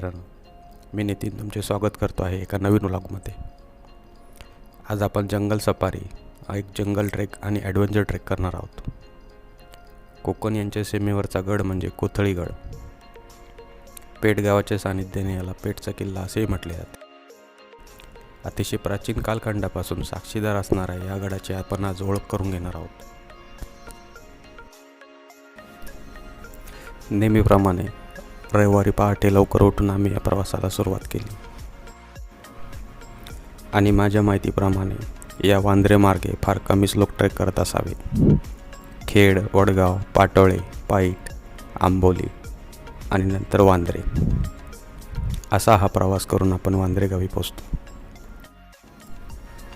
मित्रांनो, मी नितीन तुमचे स्वागत करतो आहे एका नवीन व्लॉगमध्ये। आज आपण जंगल सफारी, एक जंगल ट्रेक आणि ॲडव्हेंचर ट्रेक करणार आहोत। कोकण यांच्या सीमेवरचा गड म्हणजे कोथळीगड। पेठ गावाच्या सानिध्याने याला पेठचा किल्ला असेही म्हटले जाते। अतिशय प्राचीन कालखंडापासून साक्षीदार असणाऱ्या या गडाची आपण आज ओळख करून घेणार आहोत। नेहमीप्रमाणे रविवारी पहाटे लवकर उठून आम्ही या प्रवासाला सुरुवात केली आणि माझ्या माहितीप्रमाणे या वांद्रे मार्गे फार कमीच लोक ट्रेक करत असावे। खेड, वडगाव, पाटोळे, पाईट, आंबोली आणि नंतर वांद्रे असा हा प्रवास करून आपण वांद्रे गावी पोहोचतो।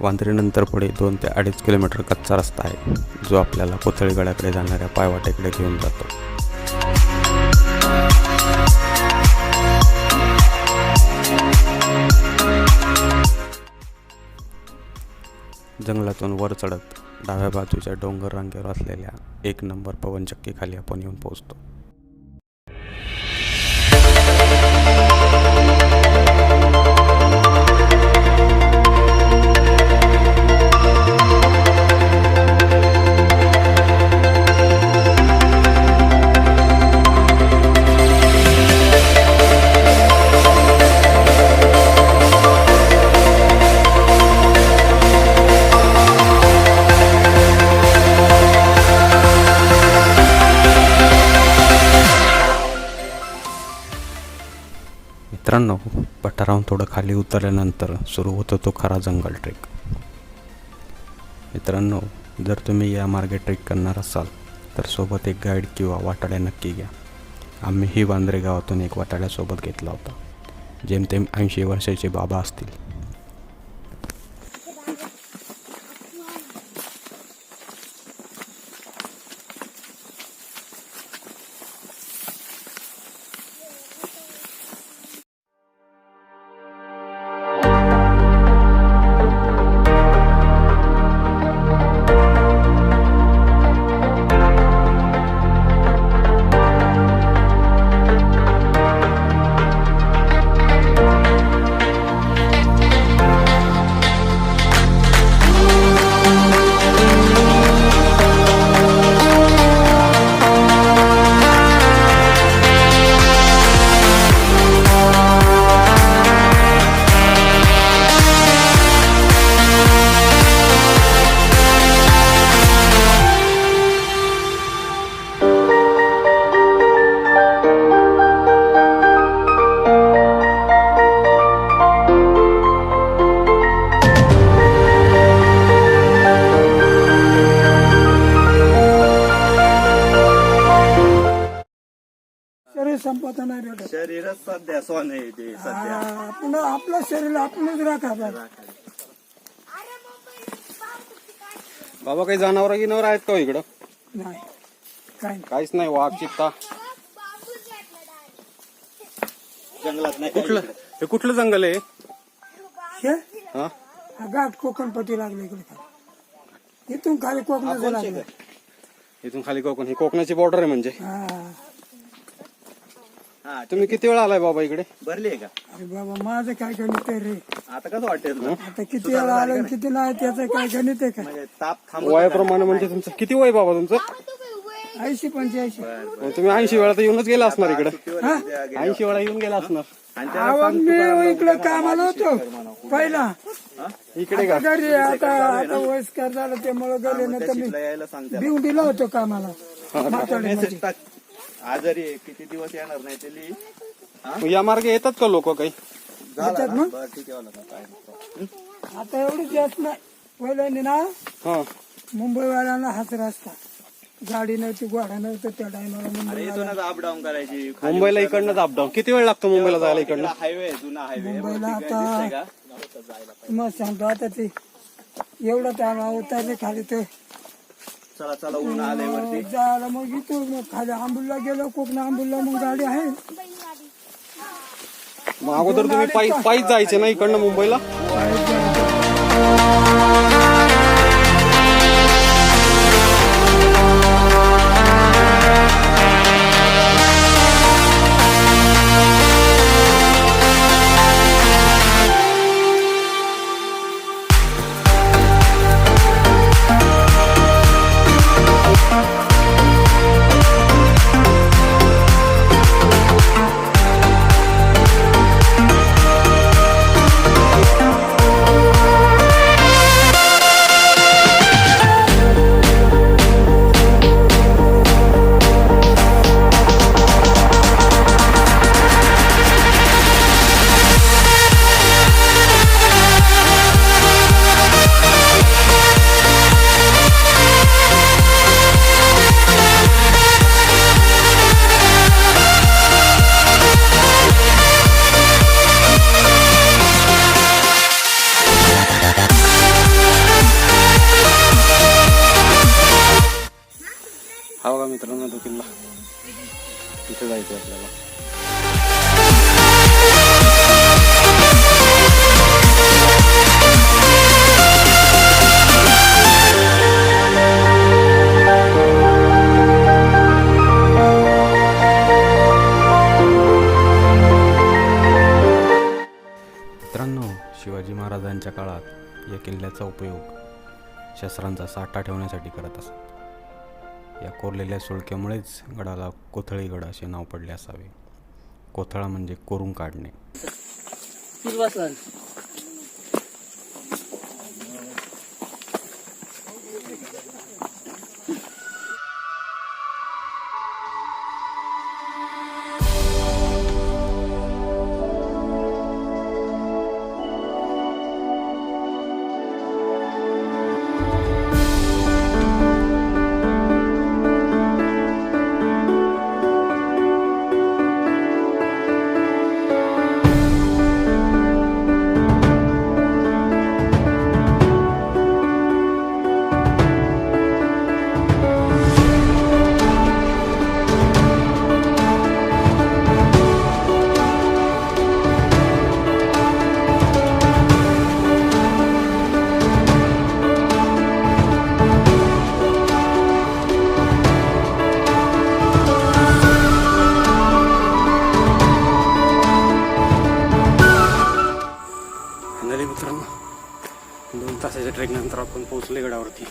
वांद्रेनंतर पुढे 2 ते 2.5 किलोमीटर कच्चा रस्ता आहे, जो आपल्याला कोथळीगडाकडे जाणाऱ्या पायवाटेकडे घेऊन जातो। जंगलातून वर चढत डाव्या बाजूच्या डोंगर रांगेवर असलेल्या 1 नंबर पवनचक्कीखाली आपण येऊन पोहोचतो। मित्रांनो, पठारावरून थोडं खाली उतरल्यानंतर सुरू होतो तो खरा जंगल ट्रेक। मित्रांनो, जर तुम्ही या मार्गे ट्रेक करणार असाल तर सोबत एक गाईड किंवा वाटाड्या नक्की घ्या। आम्ही ही वांद्रे गावातून एक वाटाड्यासोबत घेतला होता, जेमतेम 80 वर्षाचे बाबा असतील। संपता नाही भेटत। शरीरच सध्या सोन आहे ते सध्या। आपलं शरीर आपणच राखा। बाबा, काही जनावर गिनावर आहेत का इकडं? नाही, काहीच नाही। वाघ, चित्ता जंगलात नाही। हे कुठलं जंगल आहे? हा घाट कोकणपट्टी लागले इकडे। इथून खाली कोकणाचं लागलं। इथून खाली कोकण, ही कोकणाची बॉर्डर आहे म्हणजे। हा, तुम्ही किती वेळा आलाय बाबा इकडे? भरली आहे का? अरे बाबा, माझं काय गणित आहे रे? आता कसं वाटेल तुला? आता किती वेळा आलं किती नाही त्याचं काय गणित आहे का? म्हणजे ताप थांब वयाप्रमाणे म्हणजे तुमचं किती वय बाबा तुमचं? 80-85। तुम्ही 80 वेळा तर येऊनच गेला असणार इकडे। 80 वेळा येऊन गेला असणार। आवाज मी इकडे कामाला होतो पहिला इकडे का? घरी आता वयस्कर झालं त्यामुळे घरी नाही तर मी यायला सांगते। बिवडीला होतो कामाला मेसेज टाक, आजारी आहे, किती दिवस येणार नाही ते लिही। या मार्गे येतात का लोक काही? येतात मग? बरं, ठीक आहे, वाला काय नाही। आता एवढीच येत नाही। पहिल्यांदा ना मुंबईवाल्यांना हाच रस्ता, गाडी नव्हती, घोडा नव्हतं त्या टायमाला। अरे इथूनच अप डाऊन करायची मुंबईला इकडनं अपडाऊन किती वेळ लागतो मुंबईला जायला इकडनं? हायवे, जुना हायवे मुंबईला आता मग सांगतो, आता ते एवढा टाइम उतरले खाली ते चला चला ऊन आले वरती जायला। मग इथून खाली आंबुलला गेलो, कोकण आंबुलला मग गाडी आहे। मग अगोदर तुम्ही पायीच जायचे ना इकडनं मुंबईला? जायचं आपल्याला. मित्रांनो, शिवाजी महाराजांच्या काळात या किल्ल्याचा उपयोग शस्त्रांचा साठा ठेवण्यासाठी करत असत. या कोरलेल्या सुळक्यामुळेच गडाला कोथळीगड असे नाव पडले असावे. कोथळा म्हणजे कोरून काढणे. मित्रांनो, 2 तासाच्या ट्रेक नंतर आपण पोहोचले गडावरती.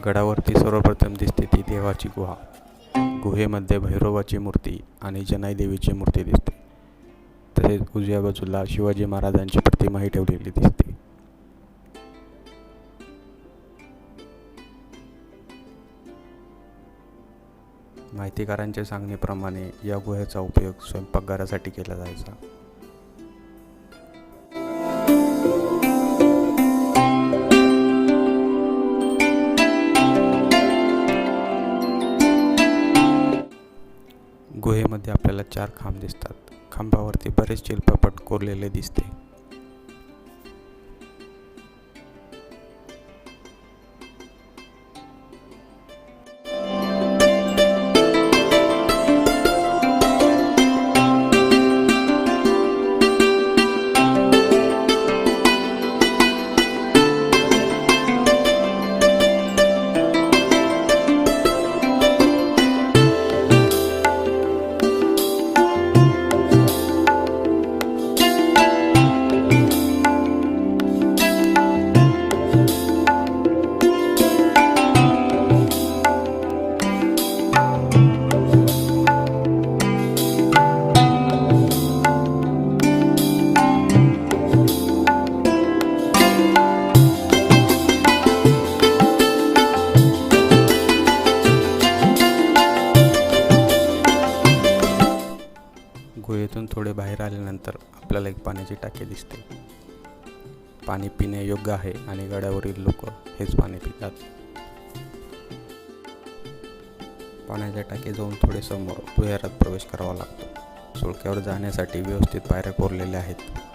गडावरती सर्वप्रथम दिसते ती देवाची गुहा. गुहेमध्ये भैरवाची मूर्ती आणि जनाई देवीची मूर्ती दिसते. तसेच उजव्या बाजूला शिवाजी महाराजांची प्रतिमाही ठेवलेली दिसते. माहितीकारांच्या सांगण्याप्रमाणे या गुहेचा उपयोग स्वयंपाकघरासाठी केला जायचा. गुहेमध्ये आपल्याला 4 खांब दिसतात. खांबावरती बरेच शिल्पपट कोरलेले दिसते. गुहेतून थोडे बाहेर आल्यानंतर आपल्याला एक पाण्याची टाकी दिसते. पाणी पिण्यायोग्य आहे आणि गडावरील लोक हेच पाणी पितात. पाण्याच्या टाकी जाऊन थोडे समोर भुयारात प्रवेश करावा लागतो. सुळक्यावर जाण्यासाठी व्यवस्थित पायऱ्या कोरलेल्या आहेत.